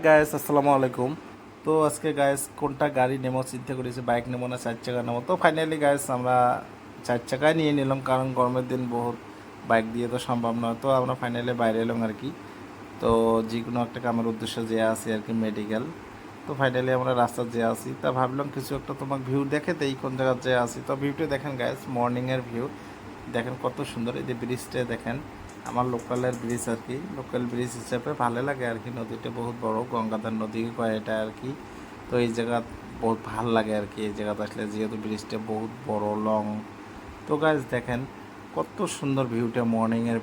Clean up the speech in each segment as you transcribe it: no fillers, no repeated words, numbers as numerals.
Guys আসসালামু আলাইকুম। তো আজকে গাইস কোনটা গাড়ি নেবো চিন্তা করেছি, বাইক নেবো না চার চাকা নেবো। তো ফাইনালি গাইস আমরা চার চাকায় নিয়ে নিলাম, কারণ গরমের দিন বহুত বাইক দিয়ে তো সম্ভব নয়। তো আমরা ফাইনালি বাইরে এলাম আর কি। তো যে কোনো একটা কামের উদ্দেশ্যে যে আসি আর কি, মেডিকেল। তো ফাইনালি আমরা রাস্তা যে আসি, তা ভাবলাম কিছু একটা তোমাকে ভিউ দেখে দেই কোন জায়গায় যে আসি। তো ভিউটা দেখেন গাইস, মর্নিংয়ের ভিউ দেখেন কত সুন্দর। এই যে ব্রিজটা দেখেন, আমার লোকালের ব্রিজ আর কি, লোকাল ব্রিজ হিসাবে ভালো লাগে আর কি। নদীটা বহুত বড়, গঙ্গাধর নদী কয় এটা আর কি। তো এই জায়গা বহুত ভাল লাগে আর কি, এই জায়গাতে আসলে, যেহেতু ব্রিজটা বহুত বড় লং। তো গাইজ দেখেন কত সুন্দর ভিউটা, মর্নিংয়ের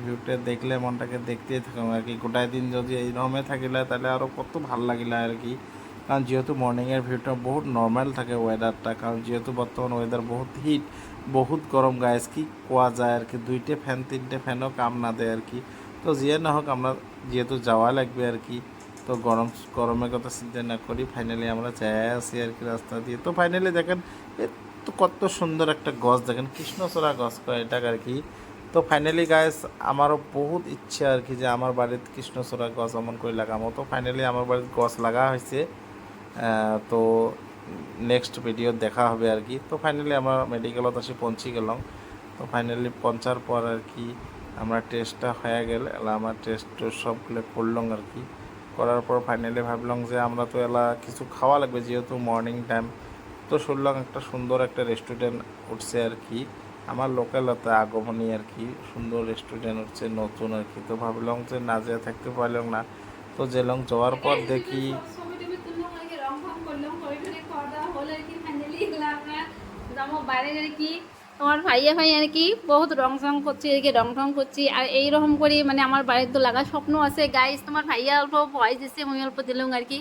ভিউটা দেখলে মনটাকে দেখতেই থাকুন আর কি। গোটায় দিন যদি এই রমে থাকিলে তাহলে আরও কত ভাল লাগিলে আর কি। কারণ যেহেতু মর্নিংয়ের ভিউটা বহুত নর্মাল থাকে ওয়েদারটা, কারণ যেহেতু বর্তমান ওয়েদার বহুত হিট, বহুত গরম গাইজ, কি কোয়া যায় আর কি। দুইটা ফ্যান তিনটে ফ্যানও কাম না দেয় আর কি। তো যে না হোক, আমরা যেহেতু যাওয়া লাগবে আর কি, তো গরমের কথা চিন্তা না করি ফাইনালি আমরা যাই আসি আর কি রাস্তা দিয়ে। তো ফাইনালি দেখেন এ তো কত সুন্দর একটা গছ, দেখেন কৃষ্ণচূড়া গছ কয় এটাকে আর কি। তো ফাইনালি গাইস আমারও বহুত ইচ্ছা আর কি যে আমার বাড়িতে কৃষ্ণচূড়া গছ এমন করে লাগামো। তো ফাইনালি আমার বাড়িতে গছ লাগা হয়েছে। তো নেক্সট ভিডিও দেখা হবে আর কি। তো ফাইনালি আমরা মেডিকেলত আসি পৌঁছে গেলাম। তো ফাইনালি পৌঁছার পর আর কি আমরা টেস্টটা হয়ে গেল, আমার টেস্ট সবগুলো করলাম আর কি। করার পর ফাইনালি ভাবলাম যে আমরা তো এলা কিছু খাওয়া লাগবে, যেহেতু মর্নিং টাইম। তো শুনলাম একটা সুন্দর একটা রেস্টুরেন্ট উঠছে আর কি, আমার লোকালতে আগমনী আর কি, সুন্দর রেস্টুরেন্ট উঠছে নতুন আর কি। তো ভাবলাম যে না যেয়ে থাকতে পারলাম না, তো গেলাম, যাওয়ার পর দেখি বাইরে আর কি তোমার ভাইয়া ভাই আর কি বহুত রং চং করছি আর কি, রং টং করছি। আর এইরকম করে মানে আমার বাড়ির তো লাগা স্বপ্ন আছে গাইস। তোমার ভাইয়া অল্প ভয় দিচ্ছে, মুই অল্প দিলাম আর কি।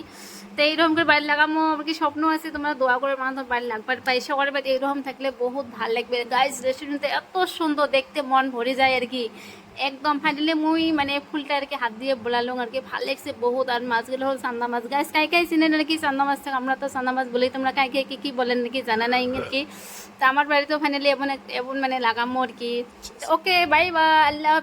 তো এইরকম করে বাড়ি লাগামো আর কি স্বপ্ন আছে। তোমরা দোয়া করে মানুষ বাড়ি লাগবার পাই, সবার বাড়ি এইরকম থাকলে বহুত ভাল লাগবে গাইস। রেস্টুরেন্টে এত সুন্দর দেখতে মন ভরে যায় আর কি। একদম ফাইনালি মুই মানে ফুলটা আর কি হাত দিয়ে বোলালুম আর কি, ভাল লাগছে বহুত। আর মাছগুলো হল চান্দা মাছ গাইস, কাই কাই চিনেন আর কি চান্দা মাছ। আমরা তো চান্দা মাছ বলি, তোমরা কাই কাই কি বলেন নাকি জানা নাই আর কি। তা আমার বাড়িতেও ফাইনালি এমন এমন মানে লাগামো আর কি। ওকে বাই বাই, আল্লাহ।